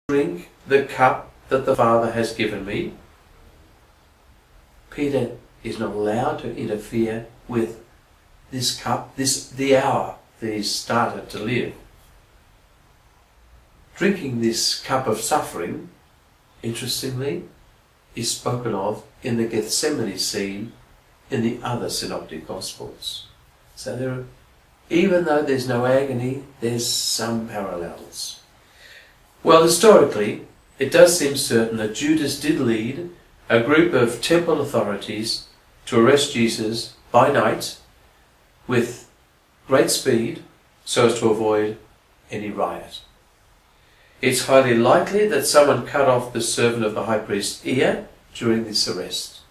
drink the cup that the Father has given me. Peter is not allowed to interfere with this cup, the hour that he started to live. Drinking this cup of suffering, interestingly, is spoken of in the Gethsemane scene in the other synoptic Gospels. So even though there's no agony, there's some parallels. Well, historically, it does seem certain that Judas did lead a group of temple authorities to arrest Jesus by night with great speed so as to avoid any riot. It's highly likely that someone cut off the servant of the high priest's ear during this arrest.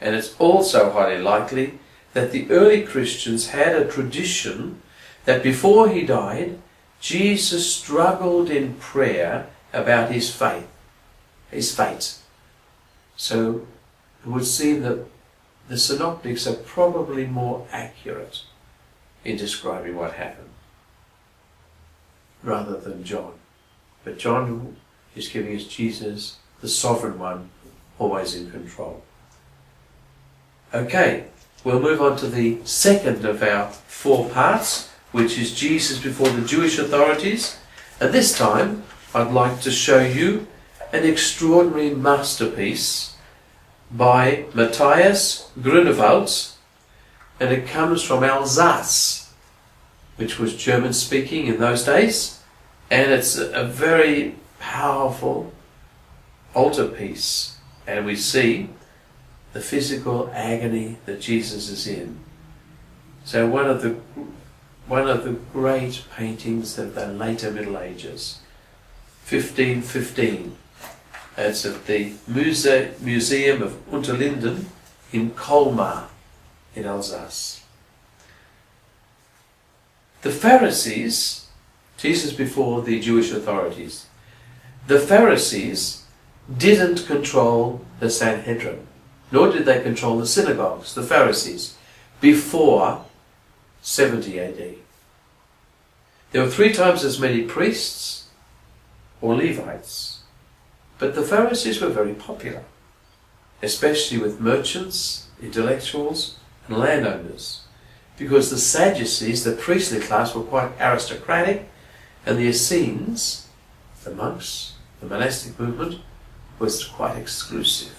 And it's also highly likely that the early Christians had a tradition that before he died, Jesus struggled in prayer about his fate. So it would seem that the synoptics are probably more accurate in describing what happened rather than John. But John is giving us Jesus, the sovereign one, always in control. Okay, we'll move on to the second of our 4 parts, which is Jesus before the Jewish authorities. And this time, I'd like to show you an extraordinary masterpiece by Matthias Grunewald, and it comes from Alsace, which was German-speaking in those days, and it's a very powerful altarpiece, and we see the physical agony that Jesus is in. So one of the great paintings of the later Middle Ages, 1515. It's at the Museum of Unterlinden in Colmar in Alsace. The Pharisees, Jesus before the Jewish authorities, the Pharisees didn't control the Sanhedrin, nor did they control the synagogues, the Pharisees, before 70 AD. There were 3 times as many priests or Levites, but the Pharisees were very popular, especially with merchants, intellectuals, and landowners, because the Sadducees, the priestly class, were quite aristocratic, and the Essenes, the monks, the monastic movement, was quite exclusive.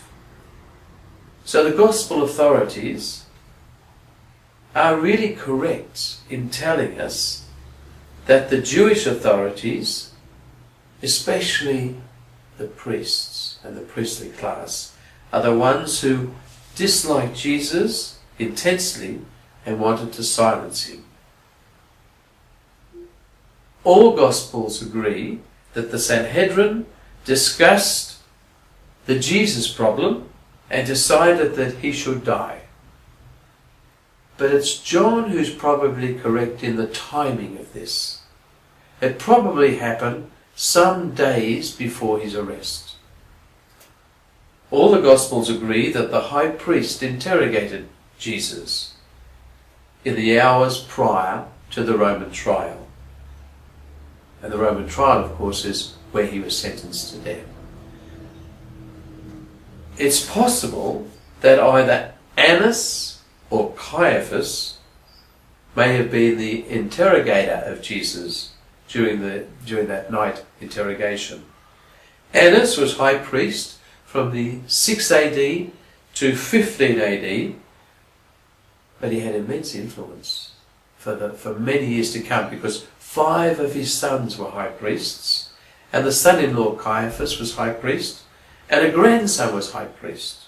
So the gospel authorities are really correct in telling us that the Jewish authorities, especially the priests and the priestly class, are the ones who disliked Jesus intensely and wanted to silence him. All Gospels agree that the Sanhedrin discussed the Jesus problem and decided that he should die. But it's John who's probably correct in the timing of this. It probably happened some days before his arrest. All the Gospels agree that the high priest interrogated Jesus in the hours prior to the Roman trial. And the Roman trial, of course, is where he was sentenced to death. It's possible that either Annas or Caiaphas may have been the interrogator of Jesus during that night interrogation. Annas was high priest from the 6 AD to 15 AD, but he had immense influence for many years to come, because 5 of his sons were high priests, and the son-in-law Caiaphas was high priest, and a grandson was high priest.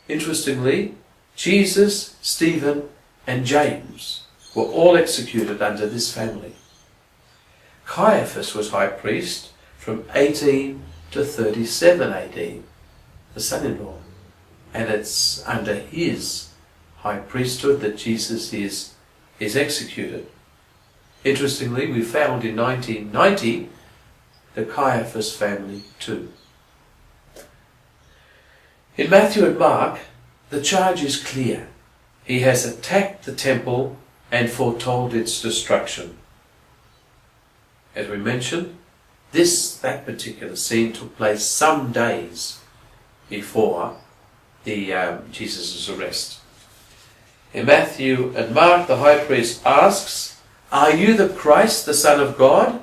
Interestingly, Jesus, Stephen, and James were all executed under this family. Caiaphas was high priest from 18 to 37 AD, the son-in-law, and it's under his high priesthood that Jesus is executed. Interestingly, we found in 1990 the Caiaphas family too. In Matthew and Mark, the charge is clear. He has attacked the temple and foretold its destruction. As we mentioned, That particular scene took place some days before Jesus' arrest. In Matthew and Mark, the high priest asks, "Are you the Christ, the Son of God?"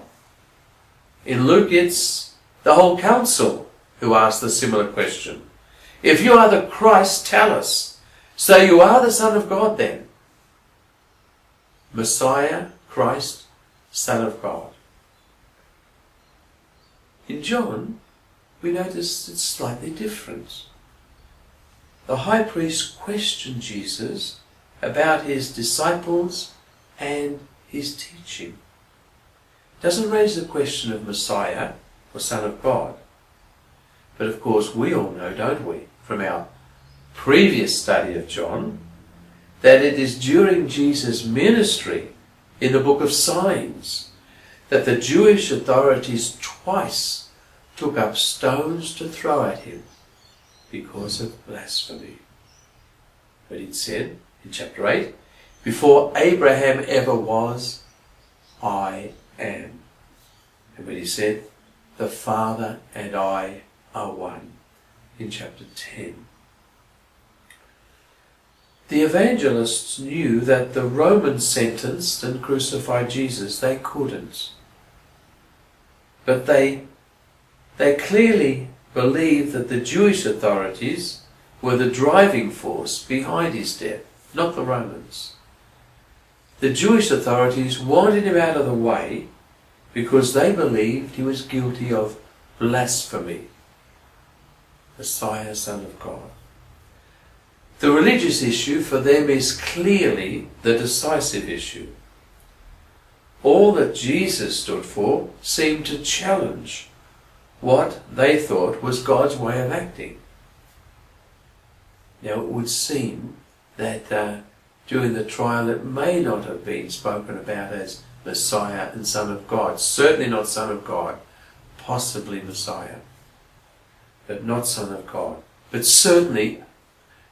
In Luke, it's the whole council who asks the similar question. "If you are the Christ, tell us." So you are the Son of God then. Messiah, Christ, Son of God. In John, we notice it's slightly different. The high priest questioned Jesus about his disciples and his teaching. Doesn't raise the question of Messiah or Son of God. But of course we all know, don't we, from our previous study of John, that it is during Jesus' ministry in the book of signs that the Jewish authorities twice took up stones to throw at him because of blasphemy. But it said in chapter 8, "Before Abraham ever was, I am." And when he said, "The Father and I are one," in chapter 10. The evangelists knew that the Romans sentenced and crucified Jesus. They couldn't. But they clearly believed that the Jewish authorities were the driving force behind his death, not the Romans. The Jewish authorities wanted him out of the way because they believed he was guilty of blasphemy. Messiah, Son of God. The religious issue for them is clearly the decisive issue. All that Jesus stood for seemed to challenge what they thought was God's way of acting. Now it would seem that during the trial it may not have been spoken about as Messiah and Son of God. Certainly not Son of God. Possibly Messiah. But not Son of God. But certainly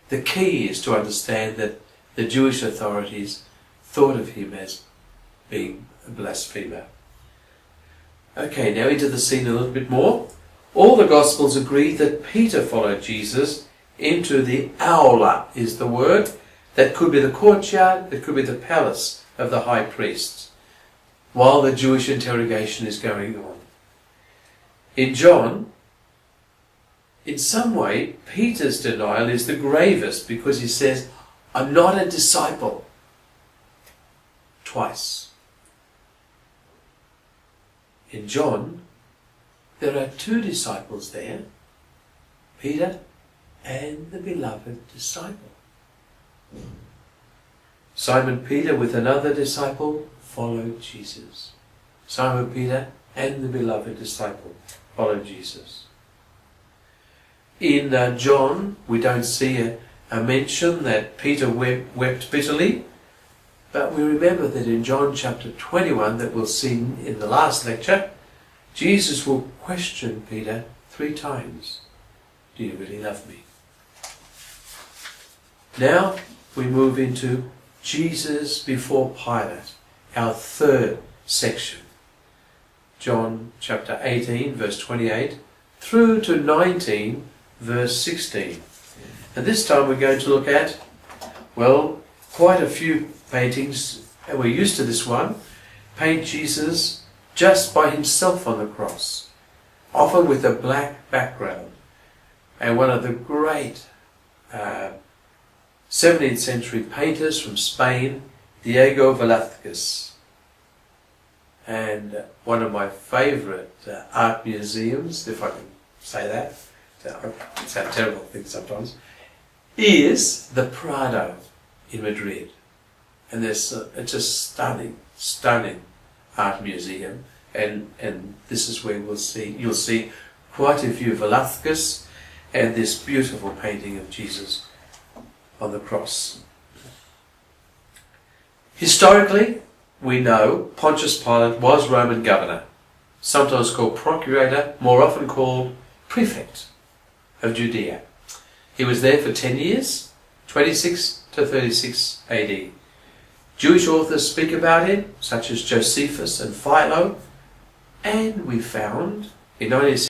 the key is to understand that the Jewish authorities thought of him as being a blasphemer. Okay, now into the scene a little bit more. All the Gospels agree that Peter followed Jesus into the aula, is the word. That could be the courtyard, it could be the palace of the high priest, while the Jewish interrogation is going on. In John, in some way, Peter's denial is the gravest because he says, "I'm not a disciple." Twice. In John, there are two disciples there, Peter and the beloved disciple. Simon Peter with another disciple followed Jesus. Simon Peter and the beloved disciple followed Jesus. In John, we don't see a mention that Peter wept bitterly, but we remember that in John chapter 21, that we'll see in the last lecture, Jesus will question Peter 3 times. "Do you really love me?" Now we move into Jesus before Pilate, our third section. John chapter 18, verse 28, through to 19, verse 16. And this time we're going to look at, well, quite a few paintings, and we're used to this one, paint Jesus just by himself on the cross, often with a black background. And one of the great 17th century painters from Spain, Diego Velázquez. And one of my favourite art museums, if I can say that, it's a terrible thing sometimes, is the Prado in Madrid. And there's it's a stunning art museum, and this is where you'll see quite a few Velázquez and this beautiful painting of Jesus on the cross. Historically, we know Pontius Pilate was Roman governor, sometimes called procurator, more often called prefect of Judea. He was there for 10 years, 26 to 36 AD. Jewish authors speak about him, such as Josephus and Philo, And we found in 1960